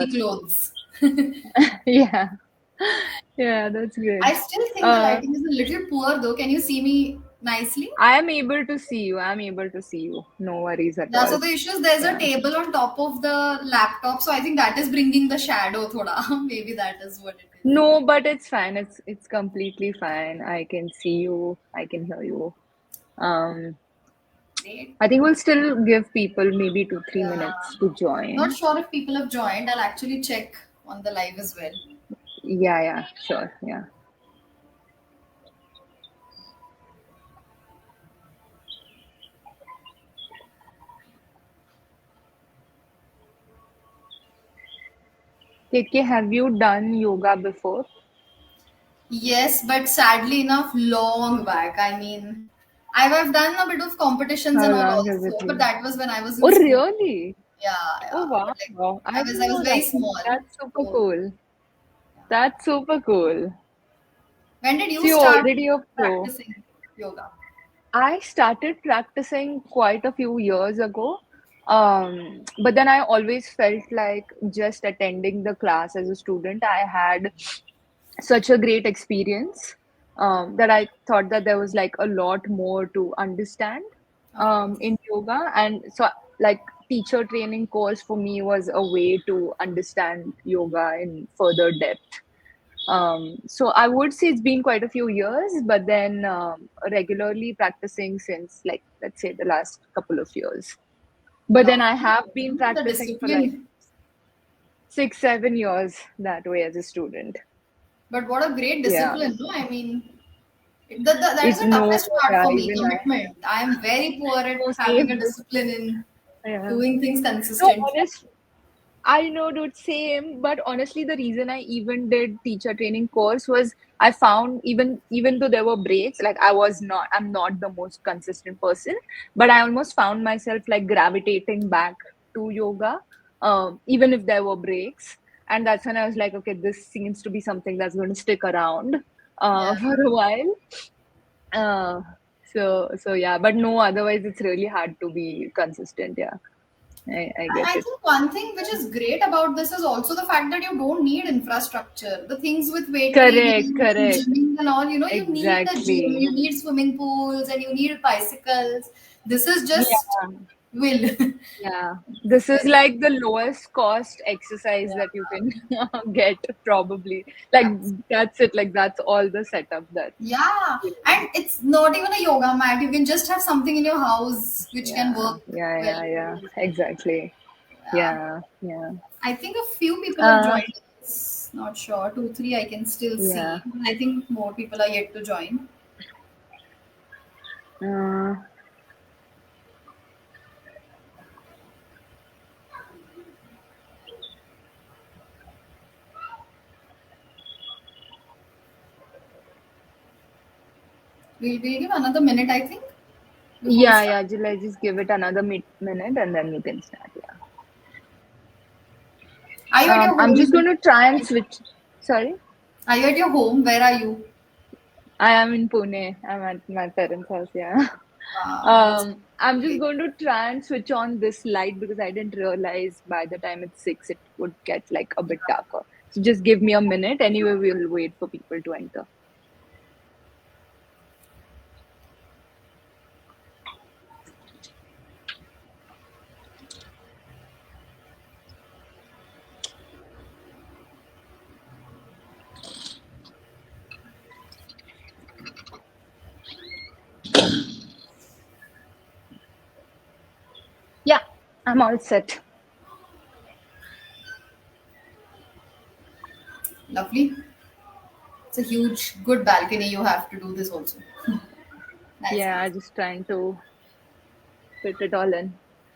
That's cool. clothes. Yeah. Yeah, that's good. I still think the Uh, lighting is a little poor though. Can you see me nicely? I am able to see you. I'm able to see you. No worries at Yeah, so all. the issue is there's a Yeah. table on top of the laptop, so I think that is bringing the shadow thoda. Maybe that is what it is. No, but it's fine. It's completely fine. I can see you. I can hear you. Um, Great. I think we'll still give people maybe 2-3 minutes Yeah. to Not join. sure if people have joined. I'll actually check on the live as well. Yeah, yeah, sure. Yeah. Ketki, have you done yoga before? Yes, but sadly enough, long back. I mean, I have done a bit of competitions How and all long has it also, but been? that was when I was Oh, in school. really? Yeah, Oh, yeah. wow. But like, I I didn't was know very that. small. That's super So, cool. yeah. That's super cool. When did So you you're start already a pro. practicing yoga? I started practicing quite a few years ago. But then I always felt like just attending the class as a student, I had such a great experience that I thought that there was like a lot more to understand Of course. in yoga. And so, like, teacher training course for me was a way to understand yoga in further depth. So I would say it's been quite a few years, but then regularly practicing since, like, let's say the last couple of years. But then I Lovely. have been The practicing for like discipline. 6-7 years that way as a student. But what a great Yeah, discipline, no? I mean, that is it the no, toughest part yeah, for me, even I commitment. I am very poor at know having a same. discipline in Yeah. doing things No, consistently. honest. I know, dude, same. But honestly, the reason I even did teacher training course was I found even though there were breaks, like I'm not the most consistent person, but I almost found myself like gravitating back to yoga, even if there were breaks. And that's when I was like, okay, this seems to be something that's going to stick around Yeah. for a while. Uh, so yeah, but no, otherwise it's really hard to be consistent. Yeah, I get I it. think one thing which is great about this is also the fact that you don't need infrastructure. The things with weight Correct, training, correct. gymming and all, you need the gym, Exactly. you need swimming pools, and you need bicycles. This is just Yeah, will. yeah. This is Very, like the lowest cost exercise yeah. that you can get, probably. Like, that's it. Like, that's all the setup that Yeah, you and need. it's not even a yoga mat. You can just have something in your house which can Yeah, work yeah, well yeah, for yeah. you. Exactly. Yeah. Yeah, yeah. I think a few people have Uh, joined. It's not sure. Two, three I can still yeah. see. I think more people are yet to join. Uh, We'll give another minute, I think, before we yeah, start. yeah. Let's just give it another minute and then we can start. Yeah. Are you at your I'm just home? going to try and switch. Sorry. Are you at your home? Where are you? I am in Pune. I'm at my parents' house. Yeah. Wow, that's I'm just great. going to try and switch on this light because I didn't realize by the time it's 6, it would get like a bit darker. So just give me a minute. Anyway, we'll wait for people to enter. Yeah, I'm all set. Lovely. It's a huge, good balcony. You have to do this also. Nice, Yeah, nice. just trying to fit it all in.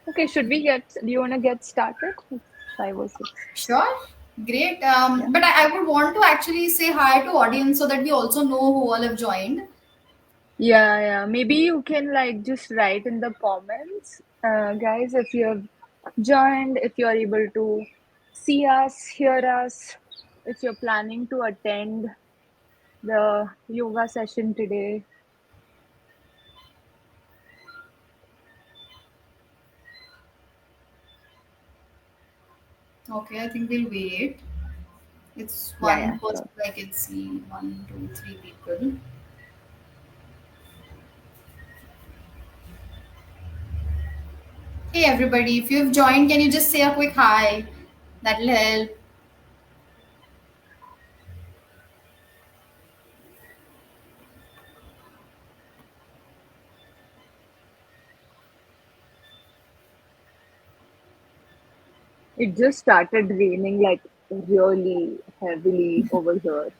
Okay, do you want to get started? It's 5 or 6. Sure. Great. Yeah. But I would want to actually say hi to audience so that we also know who all have joined. Yeah, yeah. Maybe you can like just write in the comments, guys, if you have joined, if you're able to see us, hear us, if you're planning to attend the yoga session today. Okay, I think we'll wait. It's Yeah, one yeah, person sure. I can see. One, two, three people. Hey everybody, if you've joined, can you just say a quick hi? That'll help. It just started raining like really heavily over here.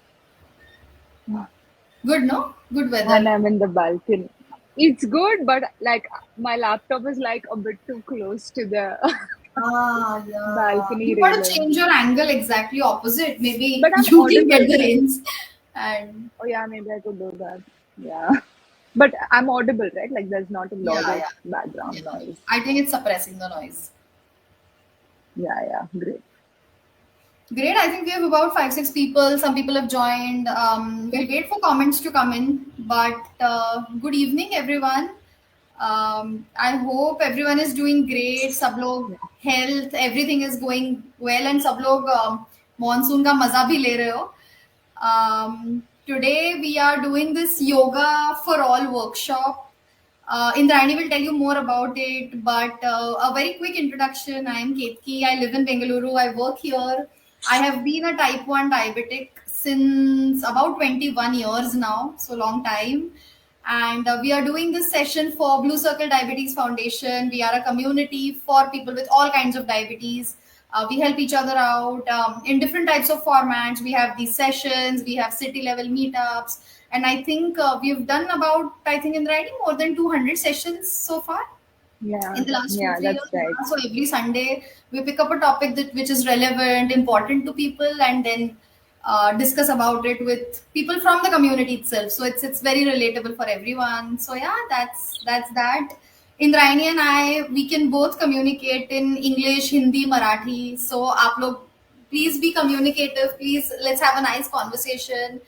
Good, no? Good And weather. I'm in the balcony. It's good, but like my laptop is like a bit too close to the Ah, yeah. balcony You got to railing. change your angle exactly opposite. Maybe But I'm you can audible, get the right? rains. And Oh yeah, maybe I could do that. Yeah. But I'm audible, right? Like there's not a lot yeah, of yeah, yeah. background noise. I think it's suppressing the noise. Yeah, yeah, great. Great. I think we have about five, six people. Some people have joined. We'll wait for comments to come in. But good evening, everyone. I hope everyone is doing great. सब लोग Yeah. health, everything is going well, and सब लोग monsoon का मजा भी ले रहे हो. Today we are doing this yoga for all workshop. Indrayani will tell you more about it, but a very quick introduction. I am Ketki. I live in Bengaluru. I work here. I have been a type 1 diabetic since about 21 years now, so long time. And we are doing this session for Blue Circle Diabetes Foundation. We are a community for people with all kinds of diabetes. We help each other out in different types of formats. We have these sessions, we have city level meetups, and I think we've done about, I think in writing, more than 200 sessions so far Yeah, in the last two, yeah, three that's years. right. Yeah. So every Sunday we pick up a topic that which is relevant, important to people, and then discuss about it with people from the community itself. So it's very relatable for everyone. So yeah, that's that. Indrayani and I, we can both communicate in English, Hindi, Marathi. So aap log, please be communicative. Please, let's have a nice conversation.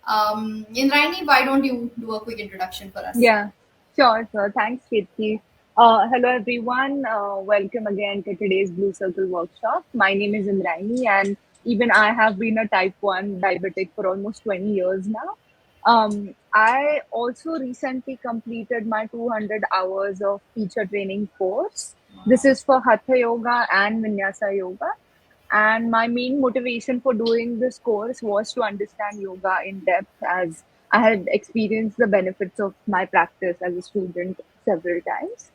Indrayani, why don't you do a quick introduction for us? Yeah, sure, sure. Thanks, Ketki. Hello, everyone. Welcome again to today's Blue Circle workshop. My name is Indrayani, and even I have been a type 1 diabetic for almost 20 years now. I also recently completed my 200 hours of teacher training course. This is for Hatha Yoga and Vinyasa Yoga. And my main motivation for doing this course was to understand yoga in depth, as I had experienced the benefits of my practice as a student several times.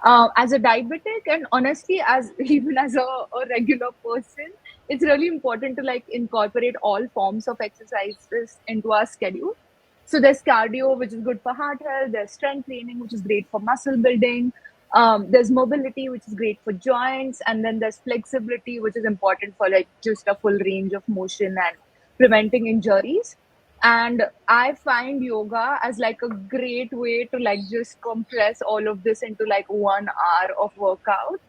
As a diabetic, and honestly, as even as a regular person, it's really important to like incorporate all forms of exercises into our schedule. So there's cardio, which is good for heart health. There's strength training, which is great for muscle building. There's mobility, which is great for joints, and then there's flexibility, which is important for like just a full range of motion and preventing injuries. And I find yoga as like a great way to like just compress all of this into like 1 hour of workout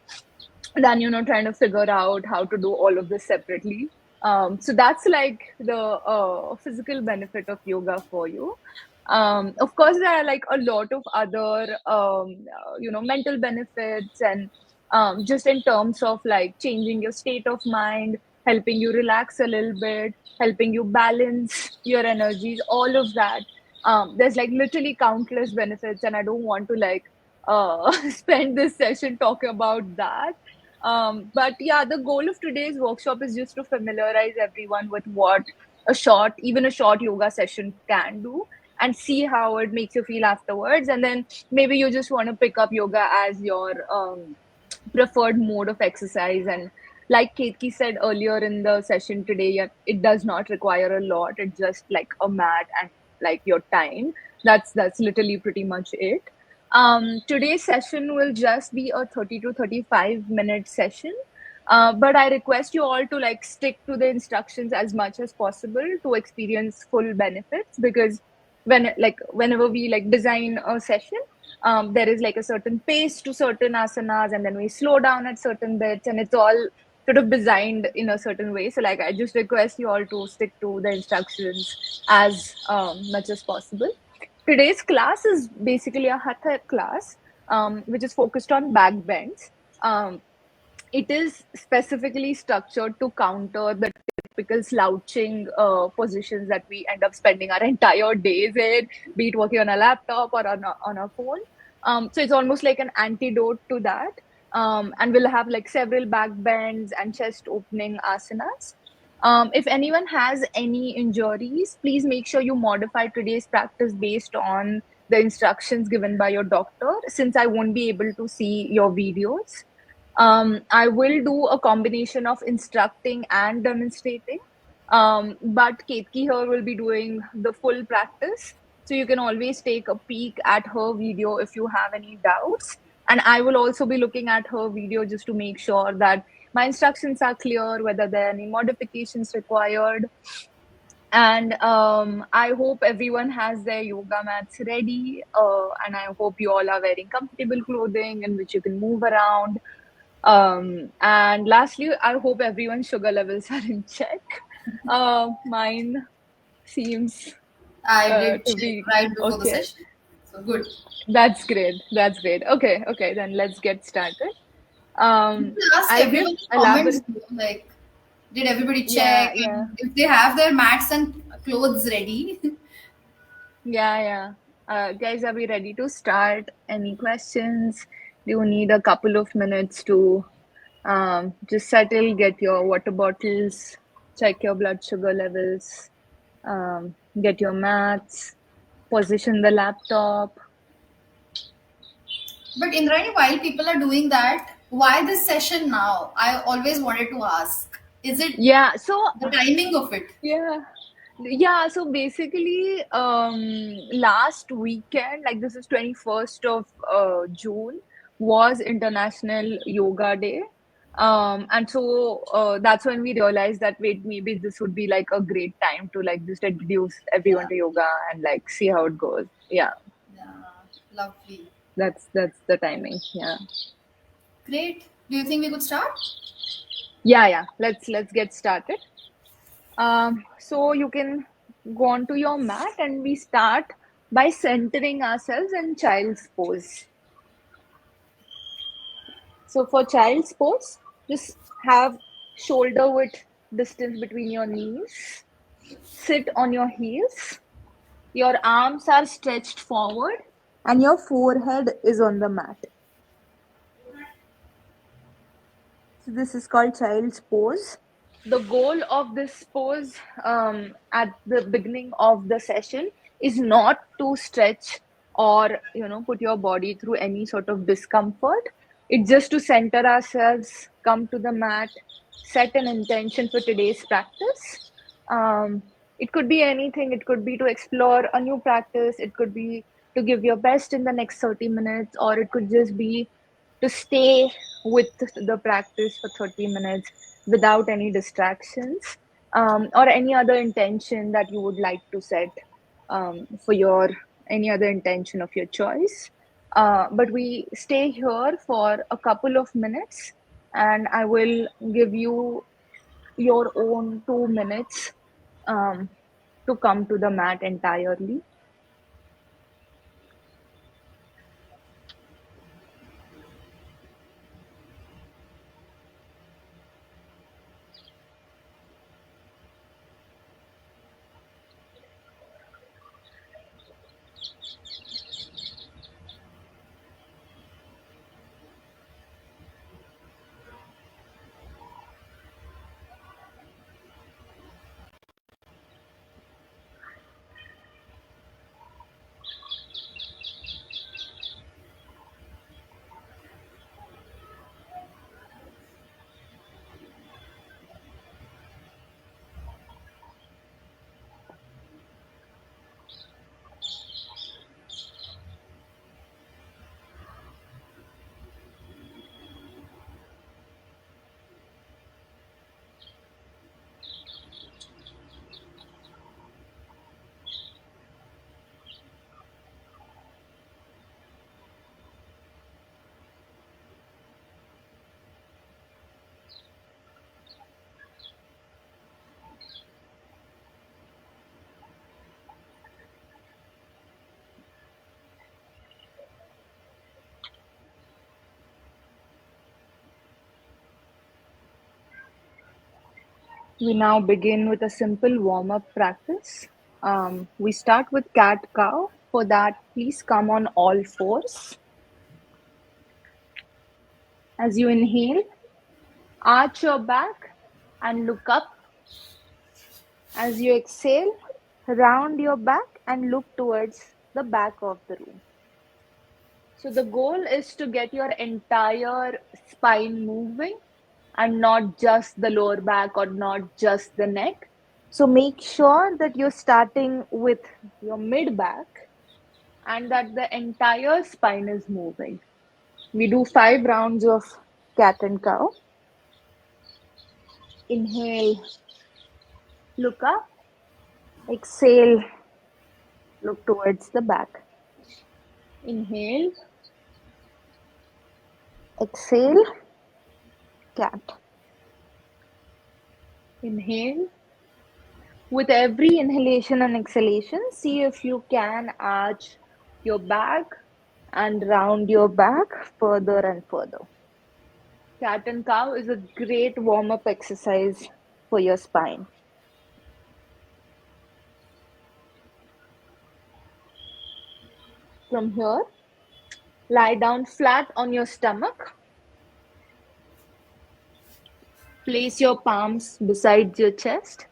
than trying to figure out how to do all of this separately. So that's like the physical benefit of yoga for you. Of course, there are like a lot of other mental benefits, and just in terms of like changing your state of mind, helping you relax a little bit, helping you balance your energies, all of that. There's like literally countless benefits, and I don't want to like spend this session talking about that. But yeah, the goal of today's workshop is just to familiarize everyone with what even a short yoga session can do, and see how it makes you feel afterwards. And then maybe you just want to pick up yoga as your preferred mode of exercise. And like Ketki said earlier in the session today, yeah, it does not require a lot. It's just like a mat and like your time. That's literally pretty much it. Today's session will just be a 30 to 35-minute session. But I request you all to like stick to the instructions as much as possible to experience full benefits, because whenever we like design a session, there is like a certain pace to certain asanas, and then we slow down at certain bits, and it's all sort of designed in a certain way. So like I just request you all to stick to the instructions as much as possible. Today's class is basically a hatha class, which is focused on back bends. um, it is specifically structured to counter the typical slouching positions that we end up spending our entire days in, be it working on a laptop or on a phone. So it's almost like an antidote to that. And we'll have like several back bends and chest opening asanas. If anyone has any injuries, please make sure you modify today's practice based on the instructions given by your doctor, since I won't be able to see your videos. I will do a combination of instructing and demonstrating. But Ketki here will be doing the full practice. So you can always take a peek at her video if you have any doubts. And I will also be looking at her video just to make sure that my instructions are clear, whether there are any modifications required. And I hope everyone has their yoga mats ready. And I hope you all are wearing comfortable clothing in which you can move around. And lastly, I hope everyone's sugar levels are in check. Mine seems I did to check be right before the okay. session. So good. That's great. That's great. Okay, okay, then let's get started. You Um, can ask I'll give everyone in comments, elaborate. like, did everybody check? Yeah, yeah, And if they have their mats and clothes ready. yeah, yeah. Guys, are we ready to start? Any questions? Do you need a couple of minutes to just settle, get your water bottles, check your blood sugar levels, get your mats, position the laptop? But Indrani, while people are doing that, why this session now? I always wanted to ask. Is it Yeah, so the timing of it? yeah. Yeah, so basically, last weekend, like this is 21st of June, was International Yoga Day. And so that's when we realized that wait, maybe this would be like a great time to like just introduce everyone Yeah, to yoga and like see how it goes. Yeah, yeah, lovely. that's the timing. Yeah. Great. Do you think we could start? Yeah, yeah. Let's get started. So you can go on to your mat and we start by centering ourselves in child's pose. So for child's pose, just have shoulder width distance between your knees. Sit on your heels. Your arms are stretched forward and your forehead is on the mat. So this is called child's pose. The goal of this pose at the beginning of the session is not to stretch or put your body through any sort of discomfort. It's just to center ourselves, come to the mat, set an intention for today's practice. Um, it could be anything. It could be to explore a new practice. It could be to give your best in the next 30 minutes, or it could just be to stay with the practice for 30 minutes without any distractions, or any other intention that you would like to set for your any other intention of your choice. But we stay here for a couple of minutes and I will give you your own 2 minutes um, to come to the mat entirely. We now begin with a simple warm up practice. We start with cat cow. For that, please come on all fours. As you inhale, arch your back and look up. As you exhale, round your back and look towards the back of the room. So, the goal is to get your entire spine moving and not just the lower back or not just the neck. So, make sure that you're starting with your mid back and that the entire spine is moving. We do 5 rounds of cat and cow. Inhale, look up. Exhale, look towards the back. Inhale, exhale, cat. Inhale. With every inhalation and exhalation, see if you can arch your back and round your back further and further. Cat and cow is a great warm up exercise for your spine. From here, lie down flat on your stomach. Place your palms beside your chest.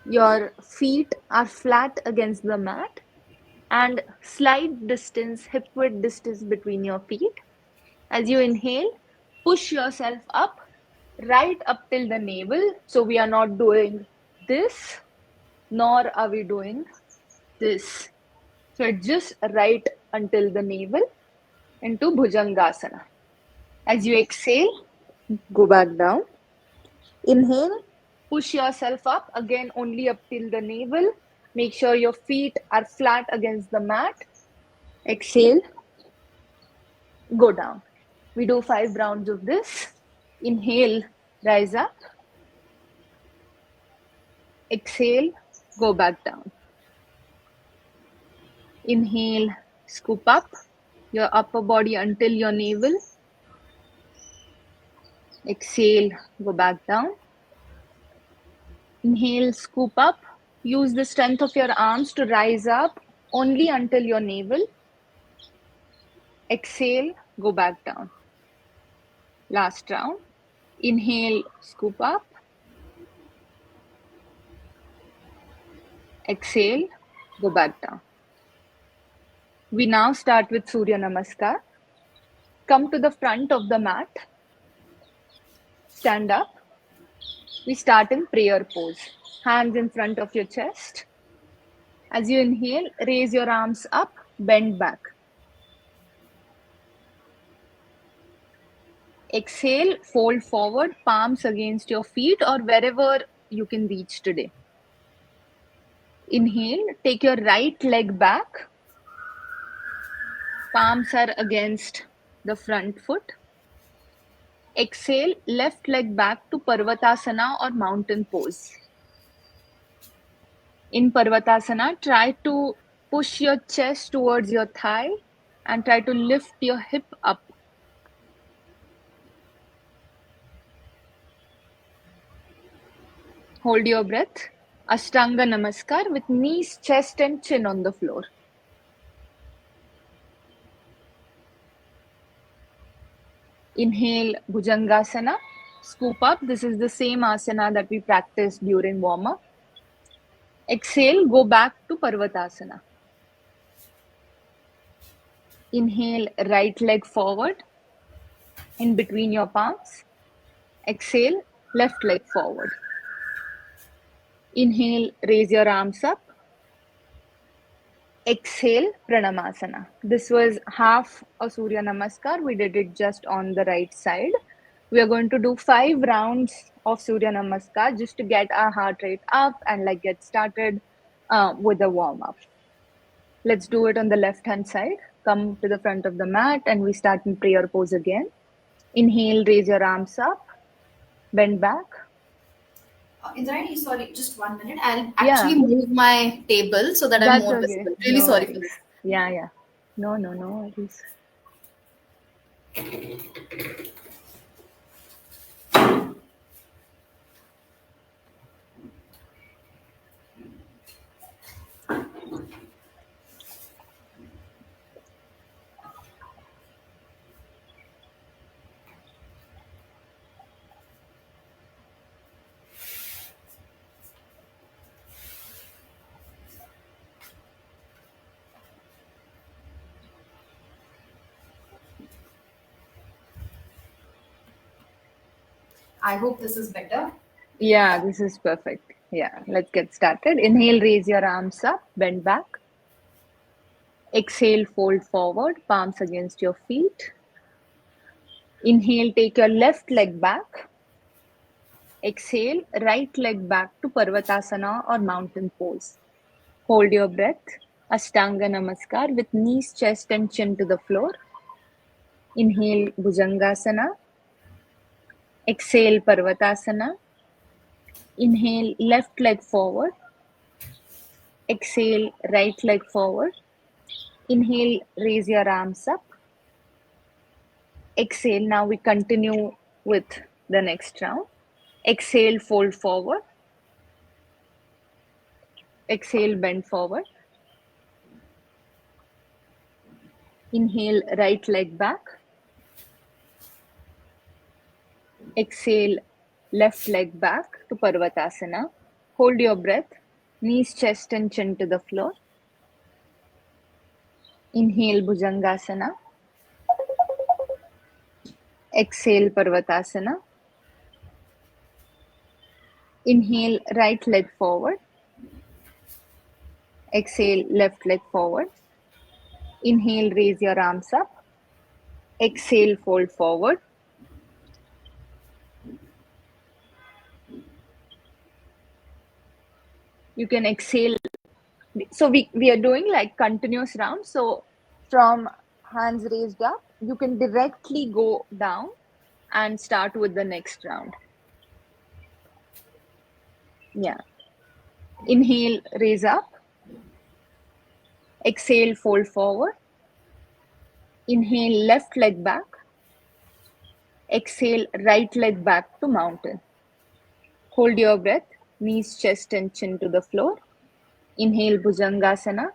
Your feet are flat against the mat and slight distance, hip width distance between your feet. As you inhale, push yourself up, right up till the navel. So we are not doing this, nor are we doing this. So it's just right until the navel into Bhujangasana. As you exhale, go back down. Inhale, push yourself up again only up till the navel. Make sure your feet are flat against the mat. Exhale, go down. We do 5 rounds of this. Inhale, rise up. Exhale, go back down. Inhale, scoop up your upper body until your navel. Exhale, go back down. Inhale, scoop up. Use the strength of your arms to rise up only until your navel. Exhale, go back down. Last round. Inhale, scoop up. Exhale, go back down. We now start with Surya Namaskar. Come to the front of the mat. Stand up. We start in prayer pose. Hands in front of your chest. As you inhale, raise your arms up, bend back. Exhale, fold forward, palms against your feet or wherever you can reach today. Inhale, take your right leg back. Palms are against the front foot. Exhale, left leg back to Parvatasana or mountain pose. In Parvatasana, try to push your chest towards your thigh and try to lift your hip up. Hold your breath. Ashtanga Namaskar with knees, chest and chin on the floor. Inhale, Bhujangasana. Scoop up. This is the same asana that we practiced during warm-up. Exhale, go back to Parvatasana. Inhale, right leg forward in between your palms. Exhale, left leg forward. Inhale, raise your arms up. Exhale, Pranamasana. This was half a Surya Namaskar. We did it just on the right side. We are going to do 5 rounds of Surya Namaskar just to get our heart rate up and like get started with the warm up. Let's do it on the left hand side. Come to the front of the mat and we start in prayer pose again. Inhale, raise your arms up, bend back. Indrayani, sorry, just 1 minute. I'll Yeah, actually move my table so that I'm that's more okay. visible. Really No sorry for worries. this. Yeah, yeah. No worries. I hope this is better. Yeah, this is perfect. Yeah, let's get started. Inhale, raise your arms up, bend back. Exhale, fold forward, palms against your feet. Inhale, take your left leg back. Exhale, right leg back to Parvatasana or mountain pose. Hold your breath. Ashtanga Namaskar with knees, chest, and chin to the floor. Inhale, Bhujangasana. Exhale, Parvatasana. Inhale, left leg forward. Exhale, right leg forward. Inhale, raise your arms up. Exhale, now we continue with the next round. Exhale, fold forward. Exhale, bend forward. Inhale, right leg back. Exhale, left leg back to Parvatasana. Hold your breath. Knees, chest, and chin to the floor. Inhale, Bhujangasana. Exhale, Parvatasana. Inhale, right leg forward. Exhale, left leg forward. Inhale, raise your arms up. Exhale, fold forward. You can exhale. So we are doing like continuous rounds. So from hands raised up, you can directly go down and start with the next round. Yeah. Inhale, raise up. Exhale, fold forward. Inhale, left leg back. Exhale, right leg back to mountain. Hold your breath. Knees, chest, and chin to the floor. Inhale, Bhujangasana.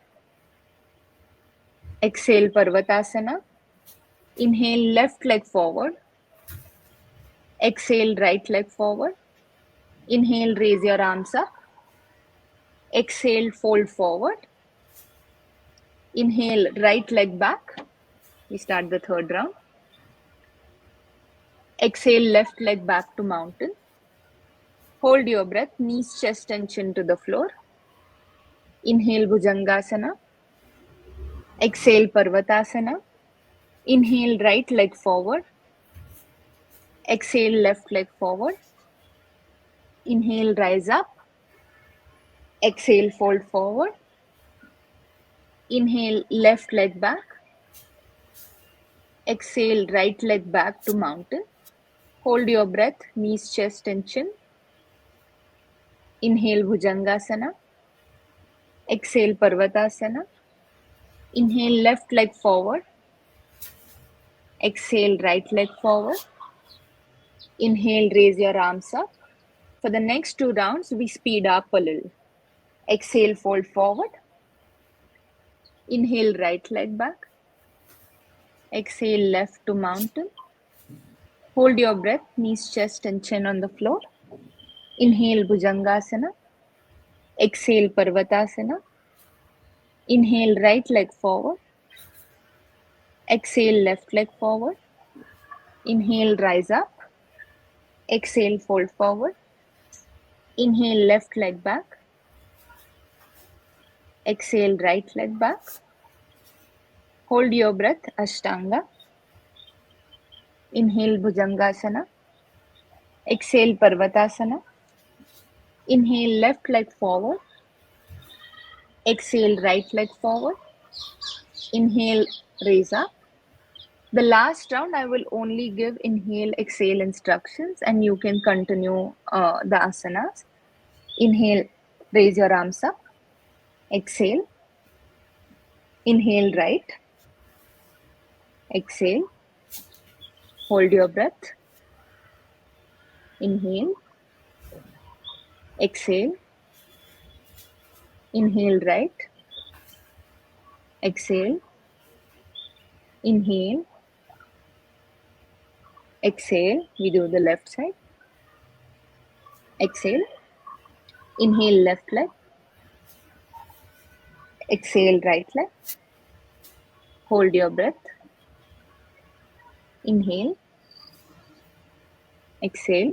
Exhale, Parvatasana. Inhale, left leg forward. Exhale, right leg forward. Inhale, raise your arms up. Exhale, fold forward. Inhale, right leg back. We start the third round. Exhale, left leg back to mountain. Hold your breath, knees, chest, and chin to the floor. Inhale, Bhujangasana. Exhale, Parvatasana. Inhale, right leg forward. Exhale, left leg forward. Inhale, rise up. Exhale, fold forward. Inhale, left leg back. Exhale, right leg back to mountain. Hold your breath, knees, chest, and chin. Inhale, Bhujangasana. Exhale, Parvatasana. Inhale, left leg forward. Exhale, right leg forward. Inhale, raise your arms up. For the next two rounds, we speed up a little. Exhale, fold forward. Inhale, right leg back. Exhale, left to mountain. Hold your breath, knees, chest, and chin on the floor. Inhale, Bhujangasana. Exhale, Parvatasana. Inhale, right leg forward. Exhale, left leg forward. Inhale, rise up. Exhale, fold forward. Inhale, left leg back. Exhale, right leg back. Hold your breath, Ashtanga. Inhale, Bhujangasana. Exhale, Parvatasana. Inhale, left leg forward. Exhale, right leg forward. Inhale, raise up. The last round, I will only give inhale, exhale instructions, and you can continue the asanas. Inhale, raise your arms up. Exhale. Inhale, right. Exhale. Hold your breath. Inhale. Exhale. Inhale, right. Exhale. Inhale. Exhale. We do the left side. Exhale. Inhale, left leg. Exhale, right leg. Hold your breath. Inhale. Exhale.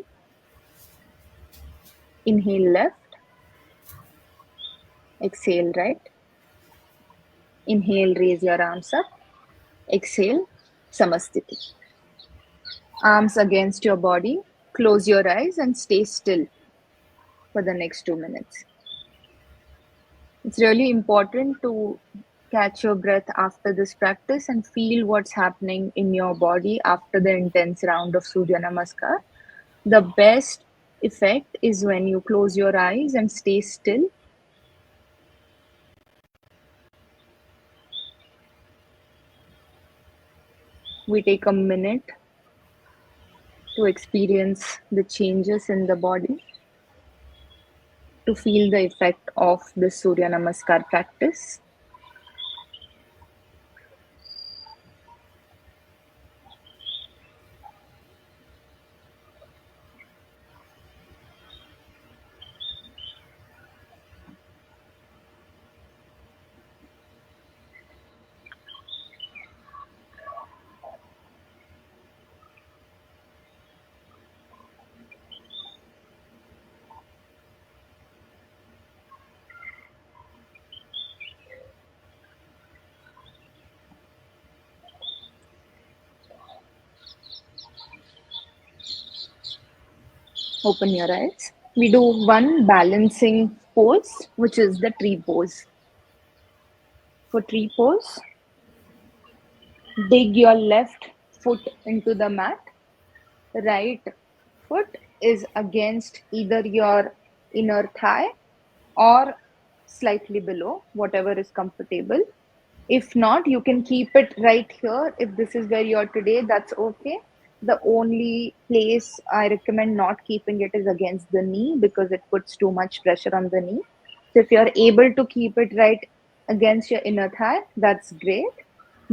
Inhale left, exhale right. Inhale, raise your arms up. Exhale, Samasthiti. Arms against your body. Close your eyes and stay still for the next 2 minutes. It's really important to catch your breath after this practice and feel what's happening in your body after the intense round of Surya Namaskar. The best effect is when you close your eyes and stay still. We take a minute to experience the changes in the body, to feel the effect of the Surya Namaskar practice. Open your eyes. We do one balancing pose, which is the tree pose. For tree pose, dig your left foot into the mat. Right foot is against either your inner thigh or slightly below, whatever is comfortable. If not, you can keep it right here. If this is where you're today, that's okay. The only place I recommend not keeping it is against the knee because it puts too much pressure on the knee. So if you're able to keep it right against your inner thigh, that's great.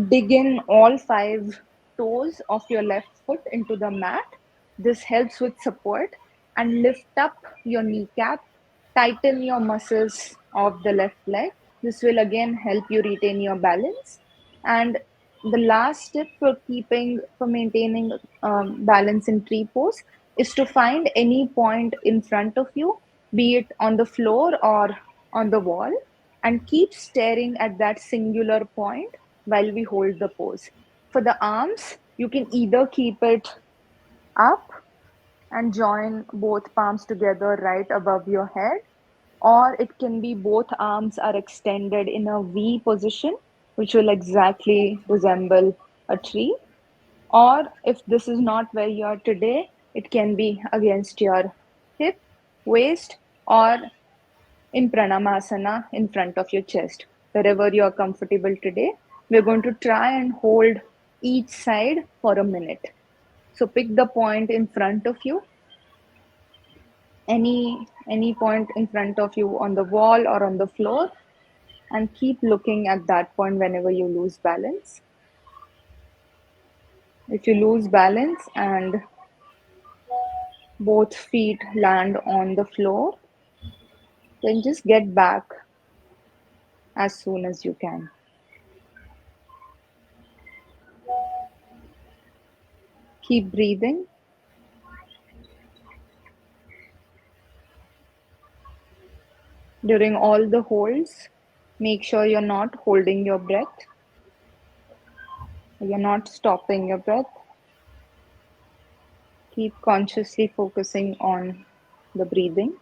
Dig in all five toes of your left foot into the mat. This helps with support and lift up your kneecap. Tighten your muscles of the left leg. This will again help you retain your balance. And the last tip for maintaining balance in tree pose is to find any point in front of you, be it on the floor or on the wall, and keep staring at that singular point while we hold the pose. For the arms, you can either keep it up and join both palms together right above your head, or it can be both arms are extended in a V position, which will exactly resemble a tree. Or if this is not where you are today, it can be against your hip, waist, or in Pranamasana in front of your chest. Wherever you are comfortable today, we're going to try and hold each side for a minute. So pick the point in front of you, any point in front of you on the wall or on the floor, and keep looking at that point whenever you lose balance. If you lose balance and both feet land on the floor, then just get back as soon as you can. Keep breathing. During all the holds, make sure you're not holding your breath. You're not stopping your breath. Keep consciously focusing on the breathing.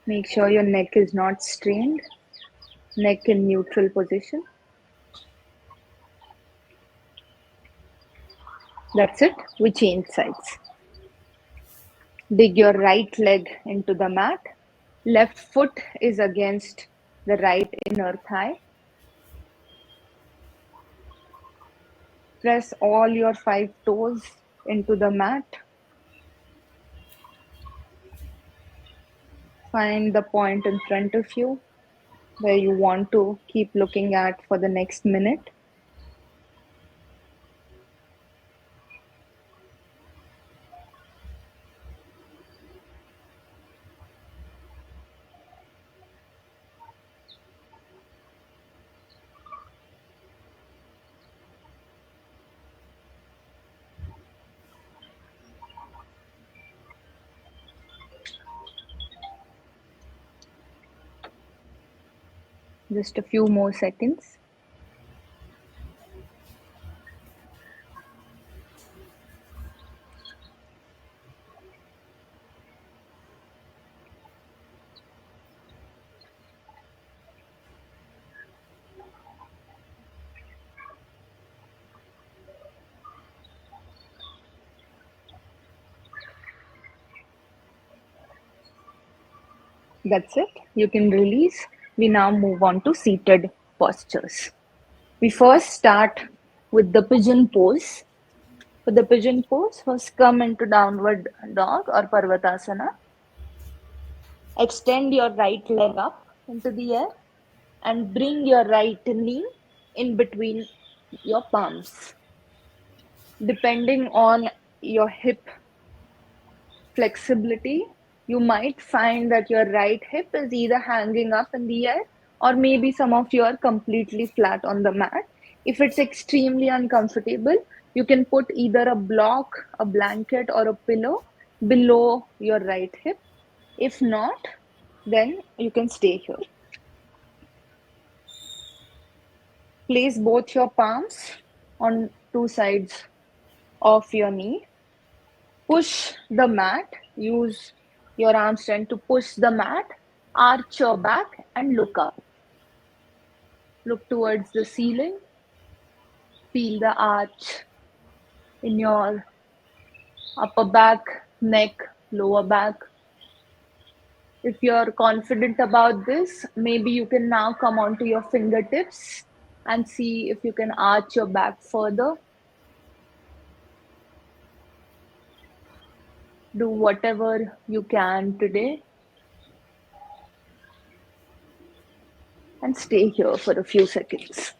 Make sure your neck is not strained, neck in neutral position. That's it. We change sides. Dig your right leg into the mat. Left foot is against the right inner thigh. Press all your five toes into the mat. Find the point in front of you where you want to keep looking at for the next minute. Just a few more seconds. That's it. You can release. We now move on to seated postures. We first start with the pigeon pose. For the pigeon pose, first come into downward dog or parvatasana. Extend your right leg up into the air and bring your right knee in between your palms. Depending on your hip flexibility, you might find that your right hip is either hanging up in the air or maybe some of you are completely flat on the mat. If it's extremely uncomfortable, you can put either a block, a blanket, or a pillow below your right hip. If not, then you can stay here. Place both your palms on two sides of your knee. Push the mat. Use your arm strength to push the mat. Arch your back and look up. Look towards the ceiling. Feel the arch in your upper back, neck, lower back. If you're confident about this, maybe you can now come onto your fingertips and see if you can arch your back further. Do whatever you can today and stay here for a few seconds.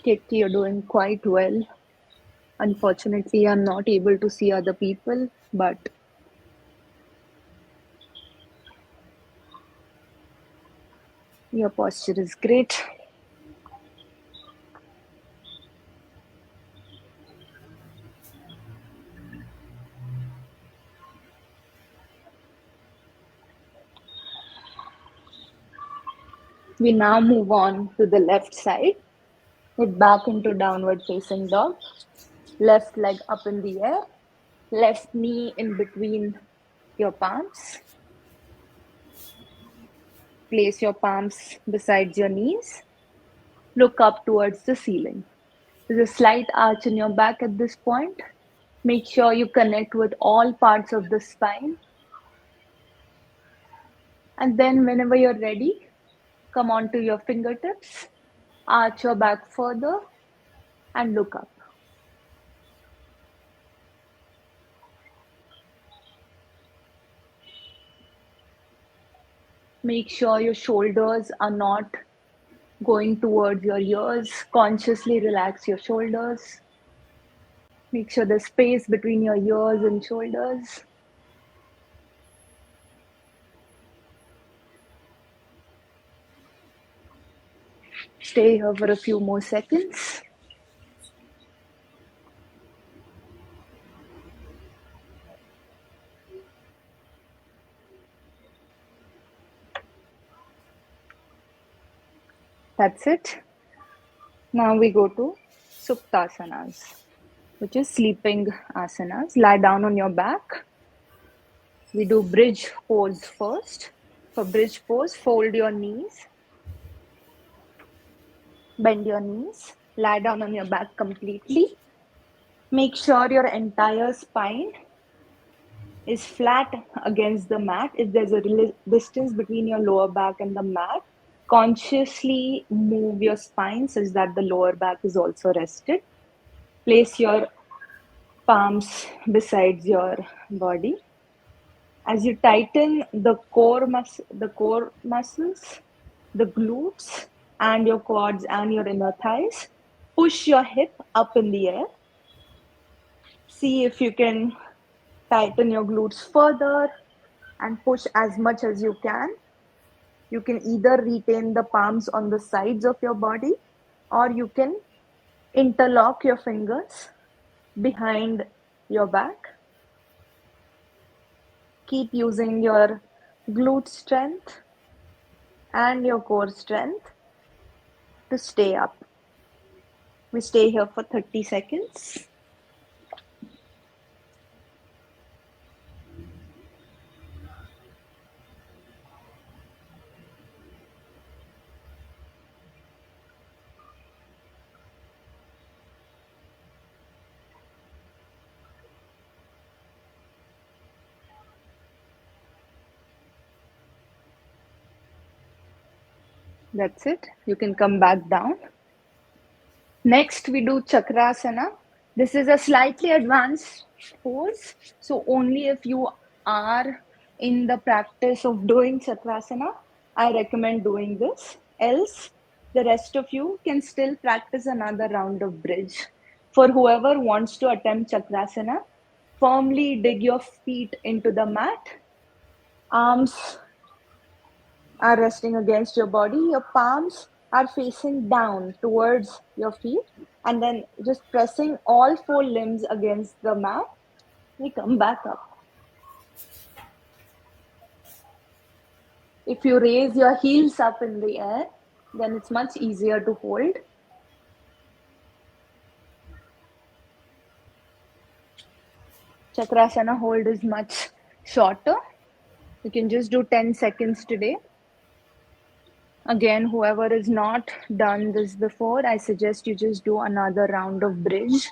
Ketki, you're doing quite well. Unfortunately, I'm not able to see other people, but your posture is great. We now move on to the left side. Head back into downward facing dog. Left leg up in the air. Left knee in between your palms. Place your palms beside your knees. Look up towards the ceiling. There's a slight arch in your back at this point. Make sure you connect with all parts of the spine. And then, whenever you're ready, come onto your fingertips, arch your back further, and look up. Make sure your shoulders are not going towards your ears. Consciously relax your shoulders. Make sure there's space between your ears and shoulders. Stay here for a few more seconds. That's it. Now we go to Suptasanas, which is sleeping asanas. Lie down on your back. We do bridge pose first. For bridge pose, fold your knees. Bend your knees. Lie down on your back completely. Make sure your entire spine is flat against the mat. If there's a distance between your lower back and the mat, consciously move your spine such that the lower back is also rested. Place your palms beside your body. As you tighten the core muscles, the glutes, and your quads and your inner thighs, push your hip up in the air. See if you can tighten your glutes further and push as much as you can. You can either retain the palms on the sides of your body or you can interlock your fingers behind your back. Keep using your glute strength and your core strength to stay up. We stay here for 30 seconds. That's it. You can come back down. Next, we do Chakrasana. This is a slightly advanced pose. So, only if you are in the practice of doing Chakrasana, I recommend doing this. Else, the rest of you can still practice another round of bridge. For whoever wants to attempt Chakrasana, firmly dig your feet into the mat, arms are resting against your body. Your palms are facing down towards your feet, and then just pressing all four limbs against the mat. We come back up. If you raise your heels up in the air, then it's much easier to hold. Chakrasana hold is much shorter. You can just do 10 seconds today. Again, whoever is not done this before, I suggest you just do another round of bridge.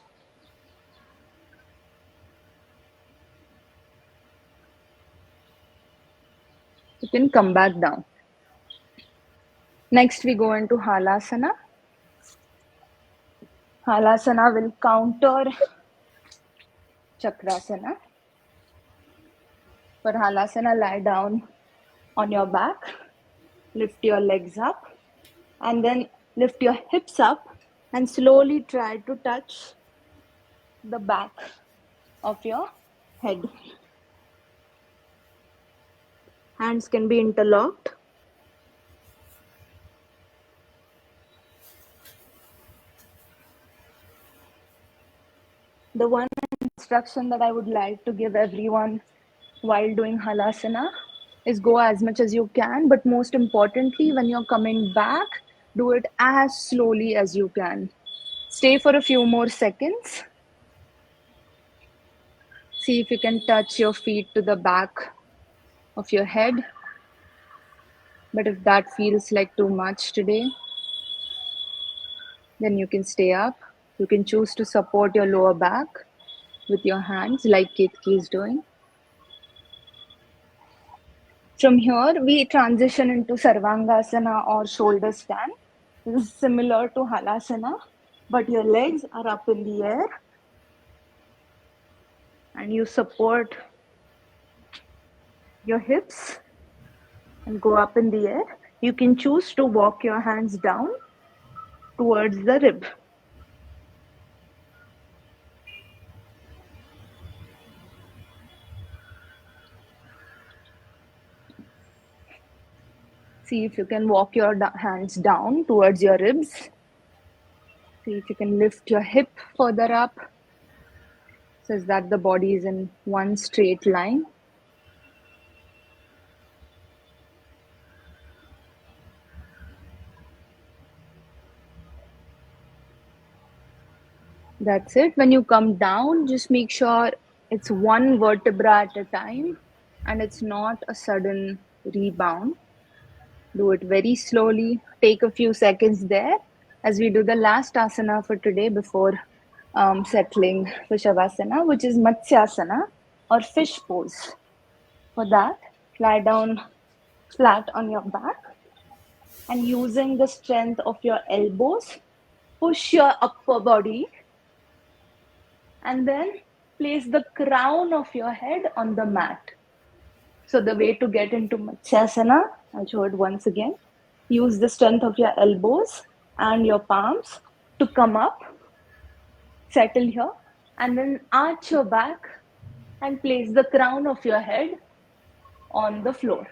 You can come back down. Next, we go into Halasana. Halasana will counter Chakrasana. For Halasana, lie down on your back, lift your legs up, and then lift your hips up and slowly try to touch the back of your head. Hands can be interlocked. The one instruction that I would like to give everyone while doing Halasana is go as much as you can, but most importantly, when you're coming back, do it as slowly as you can. Stay for a few more seconds. See if you can touch your feet to the back of your head. But if that feels like too much today, then you can stay up. You can choose to support your lower back with your hands like Ketki is doing. From here, we transition into Sarvangasana or shoulder stand. This is similar to Halasana, but your legs are up in the air and you support your hips and go up in the air. You can choose to walk your hands down towards the rib. See if you can walk your hands down towards your ribs. See if you can lift your hip further up so that the body is in one straight line. That's it. When you come down, just make sure it's one vertebra at a time and it's not a sudden rebound. Do it very slowly. Take a few seconds there as we do the last asana for today before settling for Shavasana, which is Matsyasana or fish pose. For that, lie down flat on your back and using the strength of your elbows, push your upper body and then place the crown of your head on the mat. So the way to get into Matsyasana, I'll show it once again. Use the strength of your elbows and your palms to come up, settle here, and then arch your back and place the crown of your head on the floor.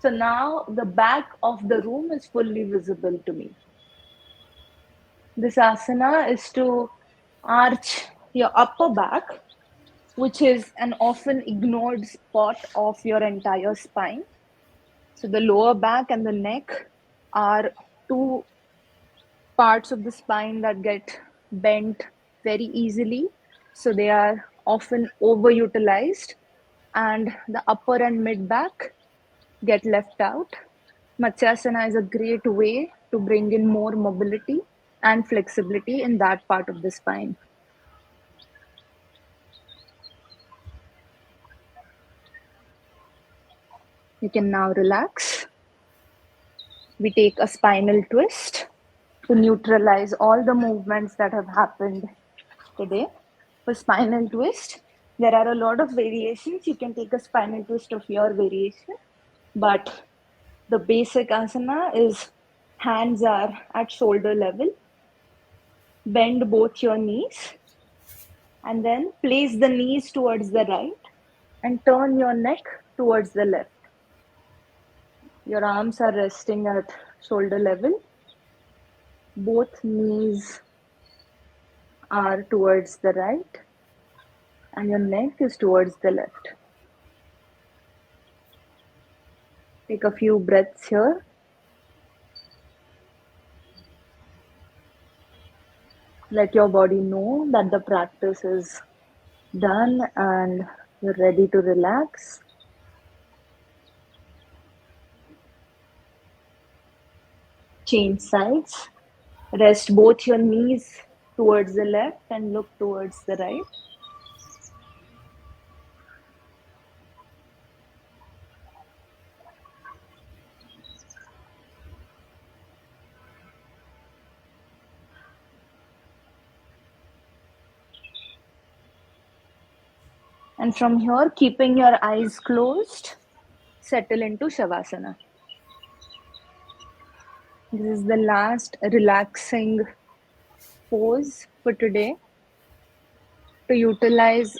So now the back of the room is fully visible to me. This asana is to arch your upper back, which is an often ignored spot of your entire spine. So the lower back and the neck are two parts of the spine that get bent very easily. So they are often overutilized, and the upper and mid back get left out. Matsyasana is a great way to bring in more mobility and flexibility in that part of the spine. You can now relax. We take a spinal twist to neutralize all the movements that have happened today. For spinal twist, there are a lot of variations. You can take a spinal twist of your variation, but the basic asana is hands are at shoulder level, bend both your knees, and then place the knees towards the right and turn your neck towards the left. Your arms are resting at shoulder level, both knees are towards the right, and your neck is towards the left. Take a few breaths here. Let your body know that the practice is done and you're ready to relax. Change sides. Rest both your knees towards the left and look towards the right. And from here, keeping your eyes closed, settle into Shavasana. This is the last relaxing pose for today. To utilize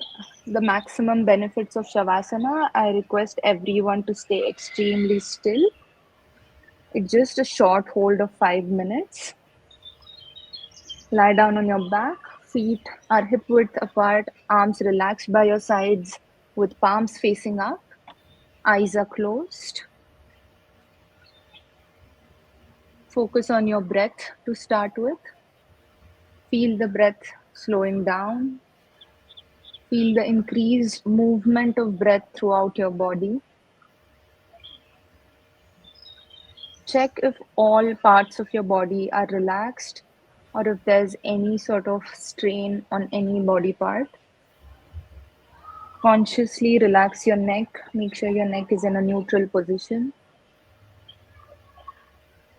the maximum benefits of Shavasana, I request everyone to stay extremely still. It's just a short hold of 5 minutes. Lie down on your back, feet are hip width apart, arms relaxed by your sides with palms facing up, eyes are closed. Focus on your breath to start with. Feel the breath slowing down. Feel the increased movement of breath throughout your body. Check if all parts of your body are relaxed or if there's any sort of strain on any body part. Consciously relax your neck. Make sure your neck is in a neutral position.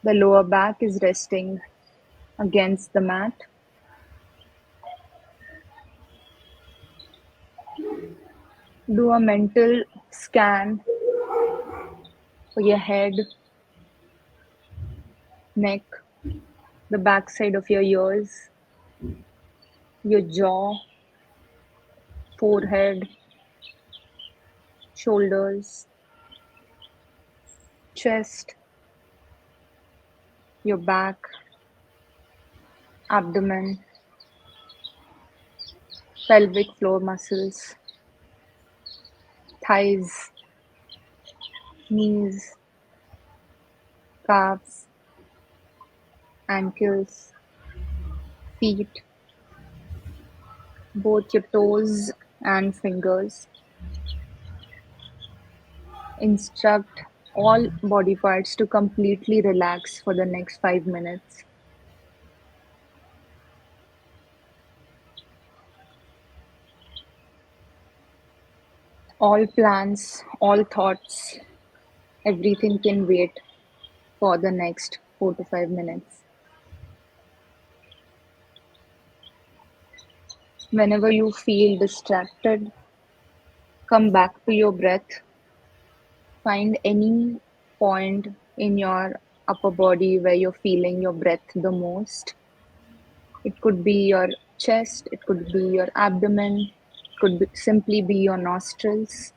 The lower back is resting against the mat. Do a mental scan for your head, neck, the backside of your ears, your jaw, forehead, shoulders, chest, your back, abdomen, pelvic floor muscles, thighs, knees, calves, ankles, feet, both your toes and fingers. Instruct all body parts to completely relax for the next 5 minutes. All plans, all thoughts, everything can wait for the next 4 to 5 minutes. Whenever you feel distracted, come back to your breath. Find any point in your upper body where you're feeling your breath the most. It could be your chest, it could be your abdomen, it could simply be your nostrils,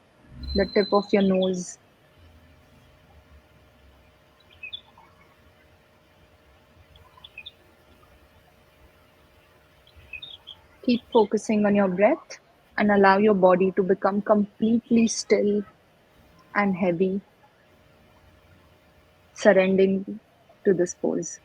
the tip of your nose. Keep focusing on your breath and allow your body to become completely still and heavy. surrendering to this pose.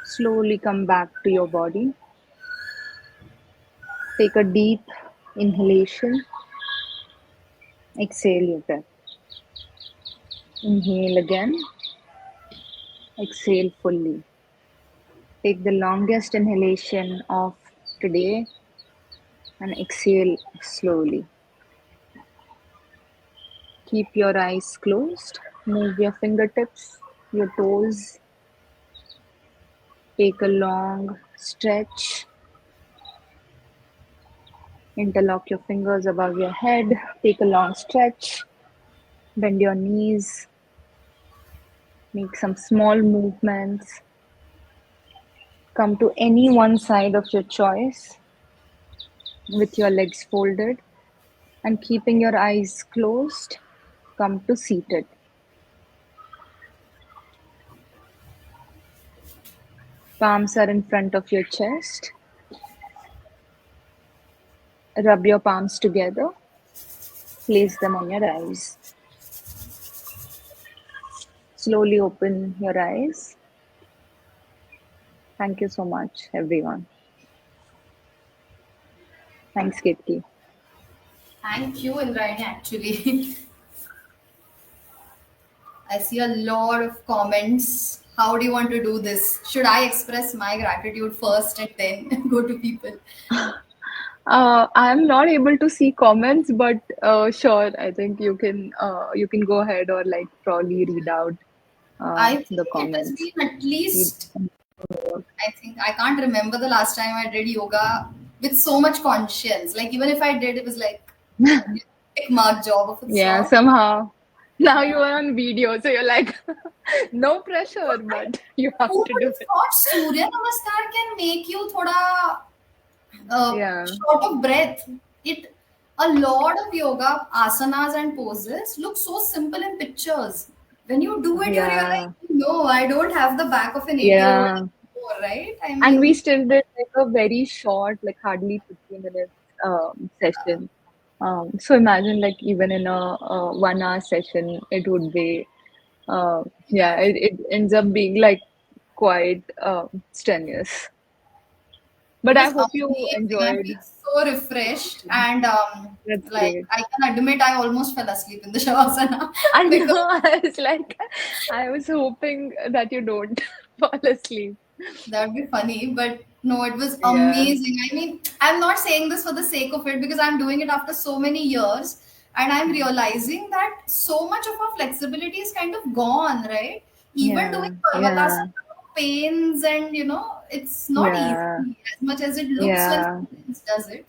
Slowly come back to your body. Take a deep inhalation. Exhale your breath. Inhale again. Exhale fully. Take the longest inhalation of today and exhale slowly. Keep your eyes closed. Move your fingertips, your toes. Take a long stretch. Interlock your fingers above your head. Take a long stretch. Bend your knees. Make some small movements. Come to any one side of your choice with your legs folded and keeping your eyes closed. Come to seated. Palms are in front of your chest. Rub your palms together. Place them on your eyes. Slowly open your eyes. Thank you so much, everyone. Thanks, Ketki. Thank you, Indrayani, actually. I see a lot of comments. How do you want to do this? Should I express my gratitude first and then go to people? I'm not able to see comments, but sure, I think you can go ahead or like probably read out I think the it has comments. been at Read- least, I think, I can't remember the last time I did yoga with so much conscience. Like, even if I did, it was like a tick mark job of its Yeah, sort. somehow. Now Yeah. you are on video, so you're like, no pressure, but you have Who to would do have it. thought Surya Namaskar can make you thoda Yeah, short of breath? It A lot of yoga asanas and poses look so simple in pictures. When you do it, you realize, yeah, no, I don't have the back of an 8-year-old yeah. anymore, right? I And we mean, still did like a very short, like hardly 50 minutes session. So imagine like even in a 1 hour session, it would be yeah, it ends up being like quite strenuous. It But I was hope you amazing. I enjoyed. feel so refreshed, and That's like great. I can admit, I almost fell asleep in the shavasana I know. because I was like, I was hoping that you don't fall asleep. that would be funny. But no, it was Yeah, amazing. I mean, I'm not saying this for the sake of it because I'm doing it after so many years, and I'm realizing that so much of our flexibility is kind of gone, right? Even doing yeah, yeah, parvatasana pains, and it's not yeah, easy as much as it looks when yeah. someone else does it.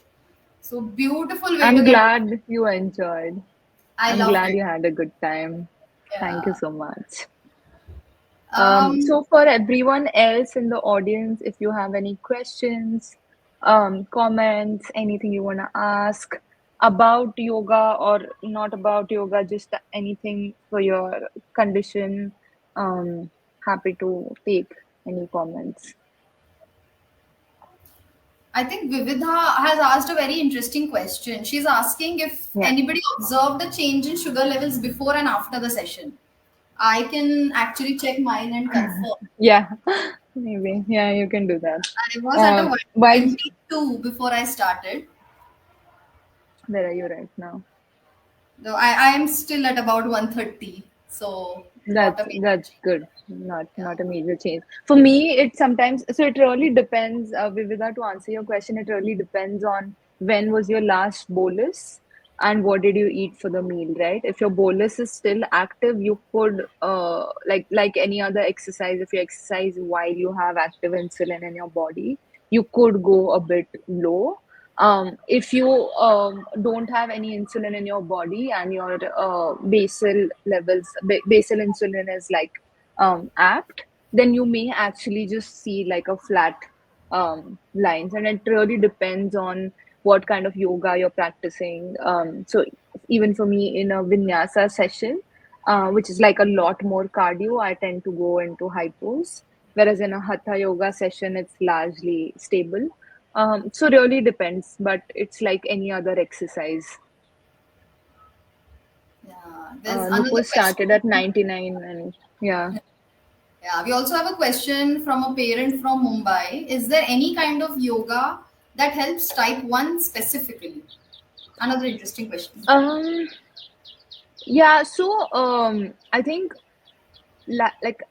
So beautiful way to I'm get. glad you enjoyed. I I'm loved glad it. you had a good time. Thank you Yeah. so much. Um, So for everyone else in the audience, if you have any questions, comments, anything you want to ask about yoga or not about yoga, just anything for your condition, um, happy to take any comments. I think Vividha has asked a very interesting question. She's asking if Yeah. anybody observed a change in sugar levels before and after the session. I can actually check mine and confirm. Yeah, maybe. Yeah, you can do that. I was at a While 122 before I started. where are you right now? Though I am still at about 130. So not a That's major good. change. Not a major change. For me, it sometimes so it really depends. Vivida, to answer your question, it really depends on when was your last bolus and what did you eat for the meal, right? If your bolus is still active, you could like any other exercise. If you exercise while you have active insulin in your body, you could go a bit low. If you don't have any insulin in your body and your basal levels, basal insulin is like apt, then you may actually just see like a flat lines, and it really depends on what kind of yoga you're practicing. So even for me in a vinyasa session, which is like a lot more cardio, I tend to go into hypos, whereas in a hatha yoga session, it's largely stable. So really depends, but it's like any other exercise. Yeah. There's another Nupur started question. at 99 and yeah. Yeah, we also have a question from a parent from Mumbai. Is there any kind of yoga that helps type 1 specifically? Another interesting question. Um, yeah, so I think like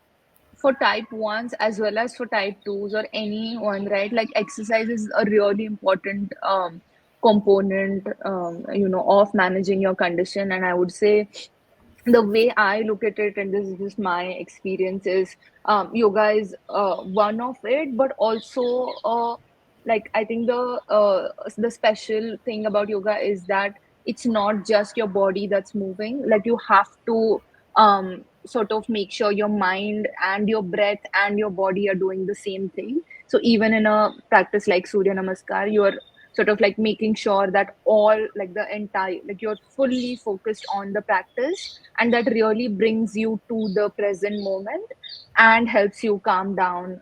for type 1s as well as for type 2s or anyone, right? Like exercise is a really important component, of managing your condition. And I would say the way I look at it, and this is just my experience, is yoga is one of it, but also like I think the special thing about yoga is that it's not just your body that's moving. Like you have to sort of make sure your mind and your breath and your body are doing the same thing. So even in a practice like Surya Namaskar, you're sort of like making sure that all like the entire like you're fully focused on the practice, and that really brings you to the present moment and helps you calm down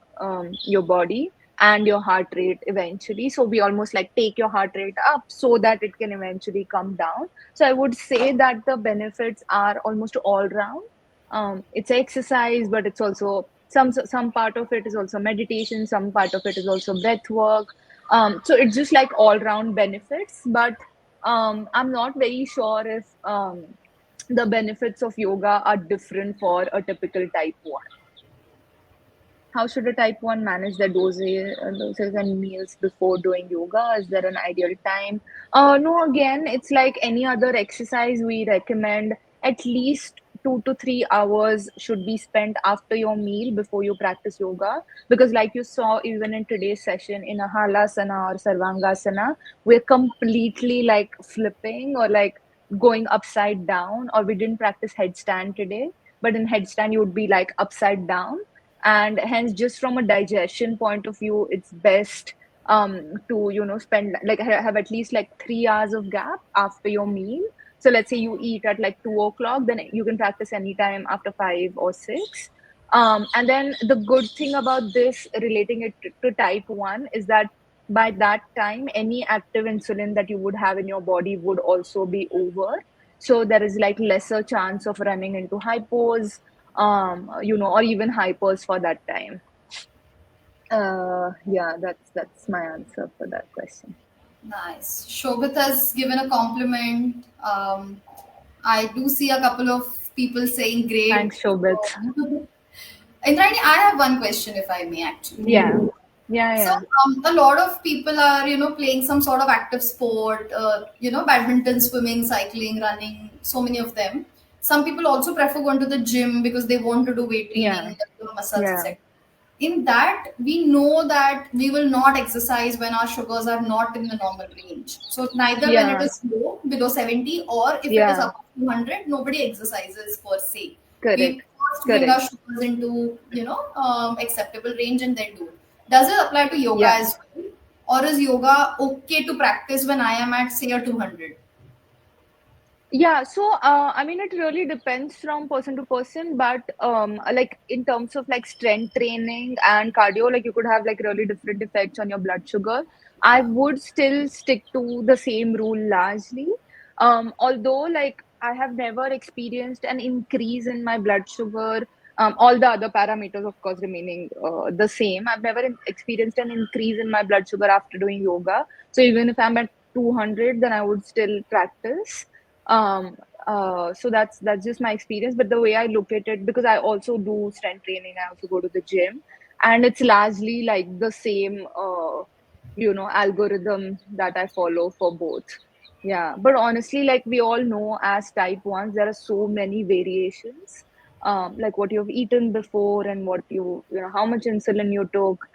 your body and your heart rate eventually. So we almost like take your heart rate up so that it can eventually come down. So I would say that the benefits are almost all round. It's exercise, but it's also some part of it is also meditation, some part of it is also breath work. So it's just like all round benefits, but I'm not very sure if the benefits of yoga are different for a typical type 1. How should a type 1 manage their doses and meals before doing yoga? Is there an ideal time? No, again, it's like any other exercise. We recommend at least 2 to 3 hours should be spent after your meal before you practice yoga. Because, like you saw, even in today's session, in a halasana or sarvangasana, we're completely like flipping or like going upside down, or we didn't practice headstand today, but in headstand, you would be like upside down, and hence just from a digestion point of view it's best to spend like have at least like 3 hours of gap after your meal. So let's say you eat at like 2 o'clock, then you can practice anytime after 5 or 6. And then the good thing about this relating it to type 1 is that by that time, any active insulin that you would have in your body would also be over. So there is like lesser chance of running into hypos, or even hypers for that time. Yeah, that's my answer for that question. Nice. Shobit has given a compliment. I do see a couple of people saying great. Thanks, Shobit. Indrani, I have one question, if I may, actually. Yeah, yeah, So, yeah, a lot of people are, playing some sort of active sport, badminton, swimming, cycling, running, so many of them. Some people also prefer going to the gym because they want to do weight yeah, training, muscles, yeah, etc. In that, we know that we will not exercise when our sugars are not in the normal range. So, neither when it yeah, is low, below 70, or if it is yeah. above 200, nobody exercises per se. We Correct, first bring our correct. sugars into, acceptable range and then do it. Does it apply to yoga Yeah. as well? Or is yoga okay to practice when I am at, say, a 200? Yeah, so I mean, it really depends from person to person, but like in terms of like strength training and cardio, like you could have like really different effects on your blood sugar. I would still stick to the same rule largely. Although like I have never experienced an increase in my blood sugar, all the other parameters, of course, remaining the same. I've never experienced an increase in my blood sugar after doing yoga. So even if I'm at 200, then I would still practice. um so that's just my experience, but the way I look at it, because I also do strength training, I also go to the gym, and it's largely like the same algorithm that I follow for both. Yeah, but honestly, like we all know, as type 1s there are so many variations, like what you've eaten before and what how much insulin you took,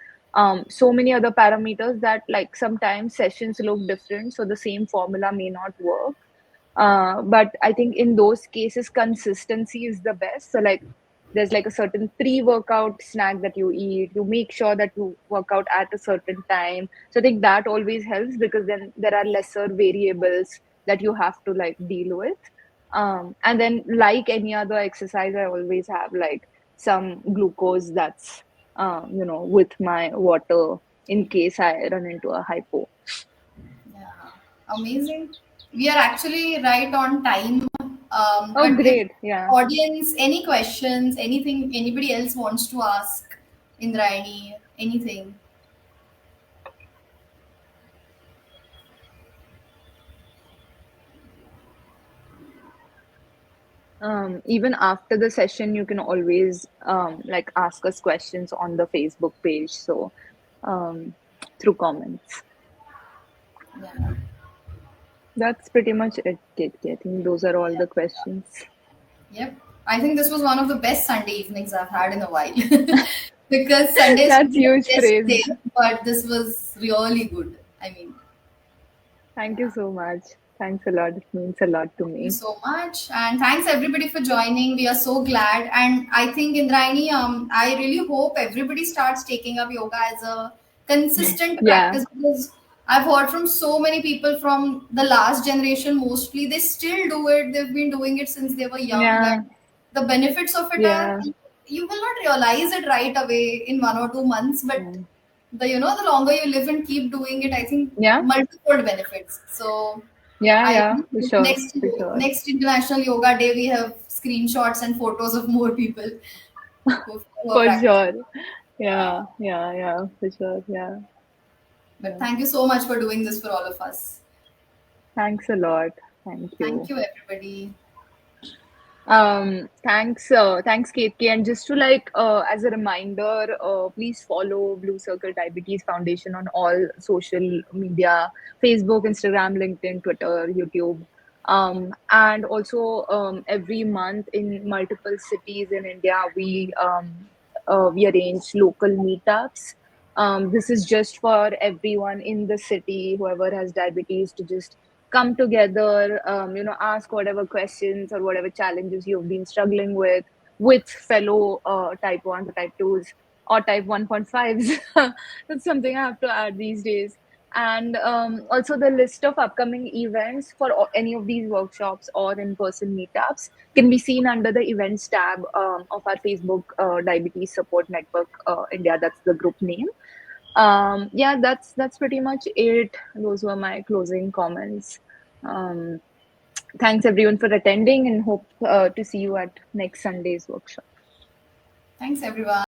so many other parameters that like sometimes sessions look different, so the same formula may not work. But I think in those cases, consistency is the best. So, like, there's like a certain pre workout snack that you eat. You make sure that you work out at a certain time. So, I think that always helps because then there are lesser variables that you have to like deal with. And then, like any other exercise, I always have like some glucose that's, with my water in case I run into a hypo. Yeah, amazing. We are actually right on time. Oh, But if great. Yeah. audience, any questions, anything anybody else wants to ask Indrayani, anything. Even after the session, you can always like ask us questions on the Facebook page. So um, through comments. Yeah. That's pretty much it, Ketki. I think those are all the questions. Yep. I think this was one of the best Sunday evenings I've had in a while. Because Sundays could That's be the huge best praise. day, but this was really good. I mean, Thank you yeah. so much. Thanks a lot. It means a lot to Thank you me. so much. And thanks everybody for joining. We are so glad. And I think Indrayani, I really hope everybody starts taking up yoga as a consistent Yeah, practice because I've heard from so many people from the last generation mostly. They still do it. They've been doing it since they were young. yeah, And the benefits of it are yeah, you will not realize it right away in 1 or 2 months, but yeah, the longer you live and keep doing it, I think yeah, multiple benefits. So yeah, I yeah, for sure, next for sure, next International Yoga Day we have screenshots and photos of more people who are for practicing. sure. Yeah, yeah, yeah, for sure. Yeah, But yeah. thank you so much for doing this for all of us. Thanks a lot. Thank Thank you. you, everybody. Thanks, Ketki. And just to like, as a reminder, please follow Blue Circle Diabetes Foundation on all social media: Facebook, Instagram, LinkedIn, Twitter, YouTube. And also, every month in multiple cities in India, we arrange local meetups. This is just for everyone in the city, whoever has diabetes, to just come together, ask whatever questions or whatever challenges you've been struggling with fellow type 1s or type 2s or type 1.5s. That's something I have to add these days. And also the list of upcoming events for any of these workshops or in-person meetups can be seen under the events tab of our Facebook Diabetes Support Network India. That's the group name. Yeah, that's pretty much it. Those were my closing comments. Um, Thanks everyone for attending, and hope to see you at next Sunday's workshop. Thanks, everyone.